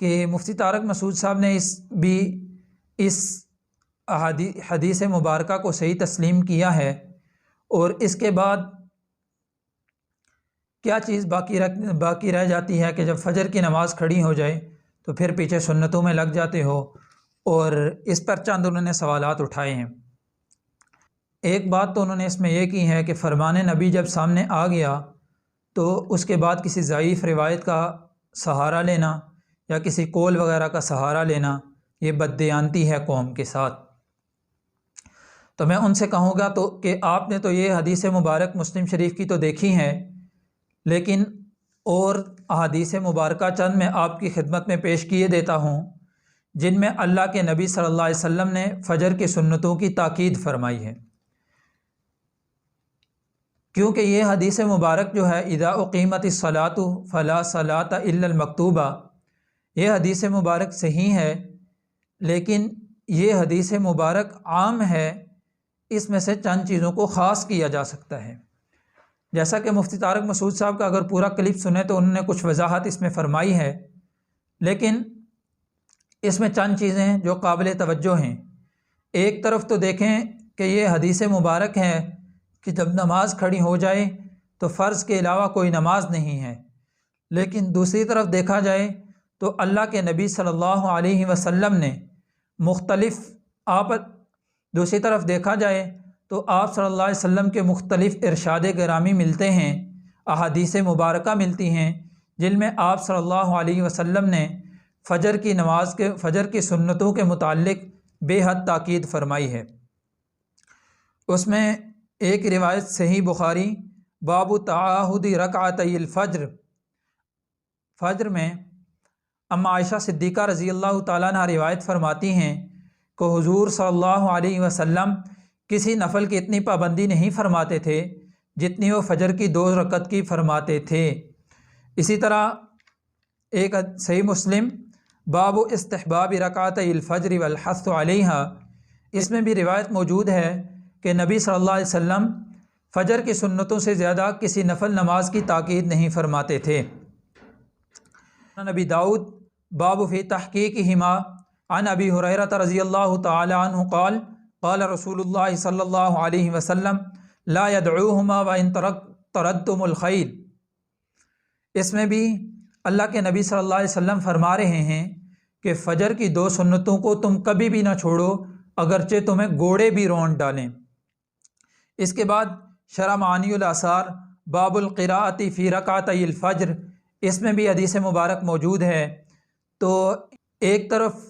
کہ مفتی طارق مسعود صاحب نے اس حدیث مبارکہ کو صحیح تسلیم کیا ہے، اور اس کے بعد کیا چیز باقی رہ جاتی ہے کہ جب فجر کی نماز کھڑی ہو جائے تو پھر پیچھے سنتوں میں لگ جاتے ہو، اور اس پر چند انہوں نے سوالات اٹھائے ہیں۔ ایک بات تو انہوں نے اس میں یہ کی ہے کہ فرمان نبی جب سامنے آ گیا تو اس کے بعد کسی ضعیف روایت کا سہارا لینا یا کسی قول وغیرہ کا سہارا لینا یہ بددیانتی ہے قوم کے ساتھ۔ تو میں ان سے کہوں گا تو کہ آپ نے تو یہ حدیث مبارک مسلم شریف کی تو دیکھی ہیں، لیکن اور احادیث مبارکہ چند میں آپ کی خدمت میں پیش کیے دیتا ہوں جن میں اللہ کے نبی صلی اللہ علیہ وسلم نے فجر کی سنتوں کی تاکید فرمائی ہے، کیونکہ یہ حدیث مبارک جو ہے اذا اقیمت الصلاۃ فلا صلاۃ الا المکتوبہ، یہ حدیث مبارک صحیح ہے، لیکن یہ حدیث مبارک عام ہے، اس میں سے چند چیزوں کو خاص کیا جا سکتا ہے۔ جیسا کہ مفتی طارق مسعود صاحب کا اگر پورا کلپ سنیں تو انہوں نے کچھ وضاحت اس میں فرمائی ہے، لیکن اس میں چند چیزیں ہیں جو قابل توجہ ہیں۔ ایک طرف تو دیکھیں کہ یہ حدیث مبارک ہے کہ جب نماز کھڑی ہو جائے تو فرض کے علاوہ کوئی نماز نہیں ہے، لیکن دوسری طرف دیکھا جائے تو اللہ کے نبی صلی اللہ علیہ وسلم نے دوسری طرف دیکھا جائے تو آپ صلی اللہ علیہ وسلم کے مختلف ارشاد گرامی ملتے ہیں، احادیث مبارکہ ملتی ہیں جن میں آپ صلی اللہ علیہ وسلم نے فجر کی سنتوں کے متعلق بے حد تاکید فرمائی ہے۔ اس میں ایک روایت صحیح بخاری باب تعاہد رکعتی الفجر، فجر میں اما عائشہ صدیقہ رضی اللہ تعالیٰ عنہ روایت فرماتی ہیں کہ حضور صلی اللہ علیہ وسلم کسی نفل کی اتنی پابندی نہیں فرماتے تھے جتنی وہ فجر کی 2 رکعت کی فرماتے تھے۔ اسی طرح ایک صحیح مسلم باب استحباب رکعتي الفجر والحث علیہا، اس میں بھی روایت موجود ہے کہ نبی صلی اللہ علیہ وسلم فجر کی سنتوں سے زیادہ کسی نفل نماز کی تاکید نہیں فرماتے تھے۔ نبی داؤد باب فی تحقیقہما عن ابی ہریرہ رضی اللہ تعالی عنہ قال قال رسول اللہ صلی اللہ علیہ وسلم لا يدعوهما وان تردتم الخیل، اس میں بھی اللہ کے نبی صلی اللہ علیہ وسلم فرما رہے ہیں کہ فجر کی 2 سنتوں کو تم کبھی بھی نہ چھوڑو اگرچہ تمہیں گھوڑے بھی رونٹ ڈالیں۔ اس کے بعد شرح معانی الاثار باب القراءۃ فی رکعتی الفجر، اس میں بھی حدیث مبارک موجود ہے۔ تو ایک طرف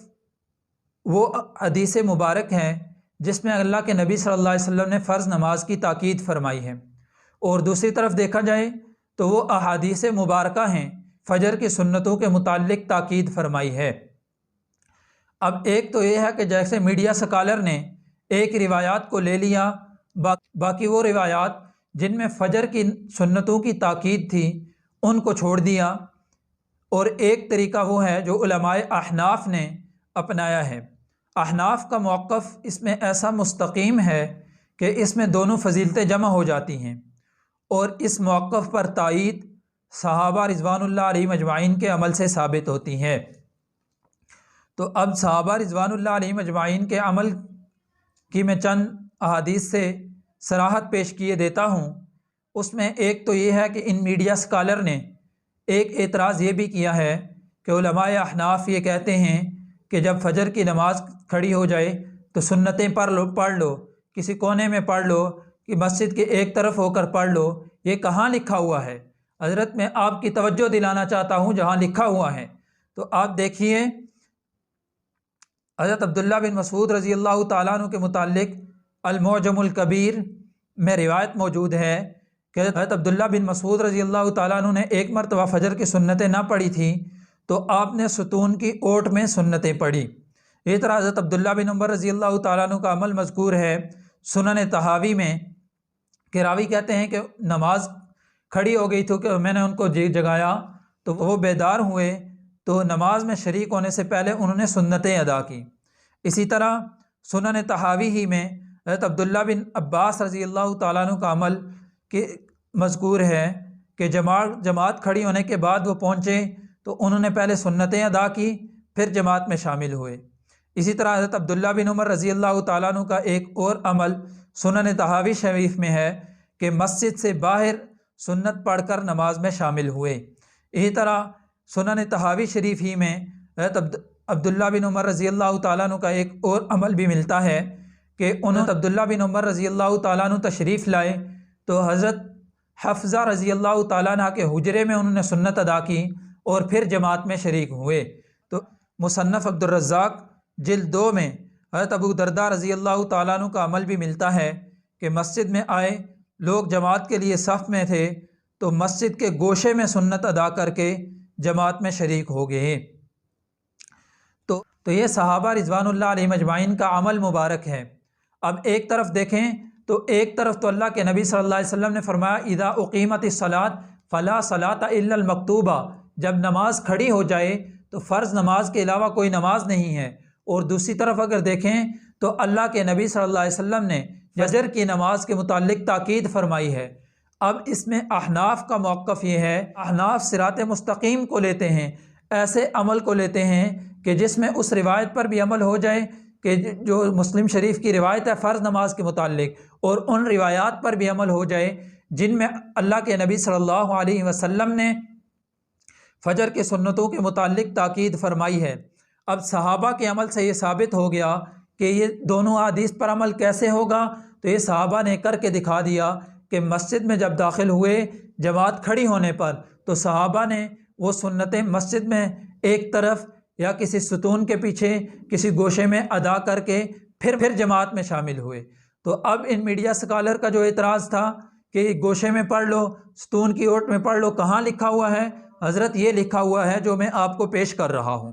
وہ حدیث مبارک ہیں جس میں اللہ کے نبی صلی اللہ علیہ وسلم نے فرض نماز کی تاکید فرمائی ہے، اور دوسری طرف دیکھا جائے تو وہ احادیث مبارکہ ہیں فجر کی سنتوں کے متعلق تاکید فرمائی ہے۔ اب ایک تو یہ ہے کہ جیسے میڈیا سکالر نے ایک روایات کو لے لیا، باقی وہ روایات جن میں فجر کی سنتوں کی تاکید تھی ان کو چھوڑ دیا، اور ایک طریقہ وہ ہے جو علماء احناف نے اپنایا ہے۔ احناف کا موقف اس میں ایسا مستقیم ہے کہ اس میں دونوں فضیلتیں جمع ہو جاتی ہیں، اور اس موقف پر تائید صحابہ رضوان اللہ علیہم اجمعین کے عمل سے ثابت ہوتی ہے۔ تو اب صحابہ رضوان اللہ علیہم اجمعین کے عمل کی میں چند احادیث سے صراحت پیش کیے دیتا ہوں۔ اس میں ایک تو یہ ہے کہ ان میڈیا سکالر نے ایک اعتراض یہ بھی کیا ہے کہ علماء احناف یہ کہتے ہیں کہ جب فجر کی نماز کھڑی ہو جائے تو سنتیں پڑھ لو، کسی کونے میں پڑھ لو کہ مسجد کے ایک طرف ہو کر پڑھ لو۔ یہ کہاں لکھا ہوا ہے؟ حضرت میں آپ کی توجہ دلانا چاہتا ہوں جہاں لکھا ہوا ہے۔ تو آپ دیکھیے حضرت عبداللہ بن مسعود رضی اللہ تعالیٰ عنہ کے متعلق المعجم الکبیر میں روایت موجود ہے کہ حضرت عبداللہ بن مسعود رضی اللہ تعالیٰ عنہ نے ایک مرتبہ فجر کی سنتیں نہ پڑھی تھیں تو آپ نے ستون کی اوٹ میں سنتیں پڑھی۔ اسی طرح حضرت عبداللہ بن عمر رضی اللہ تعالیٰ عنہ کا عمل مذکور ہے سنن طحاوی میں کہ راوی کہتے ہیں کہ نماز کھڑی ہو گئی تھی کہ میں نے ان کو جگایا تو وہ بیدار ہوئے، تو نماز میں شریک ہونے سے پہلے انہوں نے سنتیں ادا کی۔ اسی طرح سنن طحاوی ہی میں حضرت عبداللہ بن عباس رضی اللہ تعالیٰ عنہ کا عمل کہ مذکور ہے کہ جماعت کھڑی ہونے کے بعد وہ پہنچے تو انہوں نے پہلے سنتیں ادا کی، پھر جماعت میں شامل ہوئے۔ اسی طرح حضرت عبداللہ بن عمر رضی اللہ تعالیٰ عنہ کا ایک اور عمل سنن طحاوی شریف میں ہے کہ مسجد سے باہر سنت پڑھ کر نماز میں شامل ہوئے۔ اسی طرح سنن طحاوی شریف ہی میں حضرت عبداللہ بن عمر رضی اللہ تعالیٰ عنہ کا ایک اور عمل بھی ملتا ہے کہ انہوں عبداللہ بن عمر رضی اللہ تعالیٰ عنہ تشریف لائے تو حضرت حفصہ رضی اللہ تعالیٰ عنہ کے حجرے میں انہوں نے سنت ادا کی اور پھر جماعت میں شریک ہوئے۔ تو مصنف عبدالرزاق جلد 2 میں حضرت ابو درداء رضی اللہ تعالیٰ عنہ کا عمل بھی ملتا ہے کہ مسجد میں آئے، لوگ جماعت کے لیے صف میں تھے تو مسجد کے گوشے میں سنت ادا کر کے جماعت میں شریک ہو گئے۔ تو یہ صحابہ رضوان اللہ علیہم اجمعین کا عمل مبارک ہے۔ اب ایک طرف دیکھیں تو ایک طرف تو اللہ کے نبی صلی اللہ علیہ وسلم نے فرمایا اذا اقیمت الصلاۃ فلا صلاۃ الا المکتوبہ، جب نماز کھڑی ہو جائے تو فرض نماز کے علاوہ کوئی نماز نہیں ہے۔ اور دوسری طرف اگر دیکھیں تو اللہ کے نبی صلی اللہ علیہ وسلم نے فجر کی نماز کے متعلق تاکید فرمائی ہے۔ اب اس میں احناف کا موقف یہ ہے، احناف صراط مستقیم کو لیتے ہیں، ایسے عمل کو لیتے ہیں کہ جس میں اس روایت پر بھی عمل ہو جائے کہ جو مسلم شریف کی روایت ہے فرض نماز کے متعلق، اور ان روایات پر بھی عمل ہو جائے جن میں اللہ کے نبی صلی اللہ علیہ وسلم نے فجر کے سنتوں کے متعلق تاکید فرمائی ہے۔ اب صحابہ کے عمل سے یہ ثابت ہو گیا کہ یہ دونوں احادیث پر عمل کیسے ہوگا، تو یہ صحابہ نے کر کے دکھا دیا کہ مسجد میں جب داخل ہوئے جماعت کھڑی ہونے پر تو صحابہ نے وہ سنتیں مسجد میں ایک طرف یا کسی ستون کے پیچھے کسی گوشے میں ادا کر کے پھر جماعت میں شامل ہوئے۔ تو اب ان میڈیا سکالر کا جو اعتراض تھا کہ گوشے میں پڑھ لو، ستون کی اوٹ میں پڑھ لو، کہاں لکھا ہوا ہے؟ حضرت یہ لکھا ہوا ہے جو میں آپ کو پیش کر رہا ہوں۔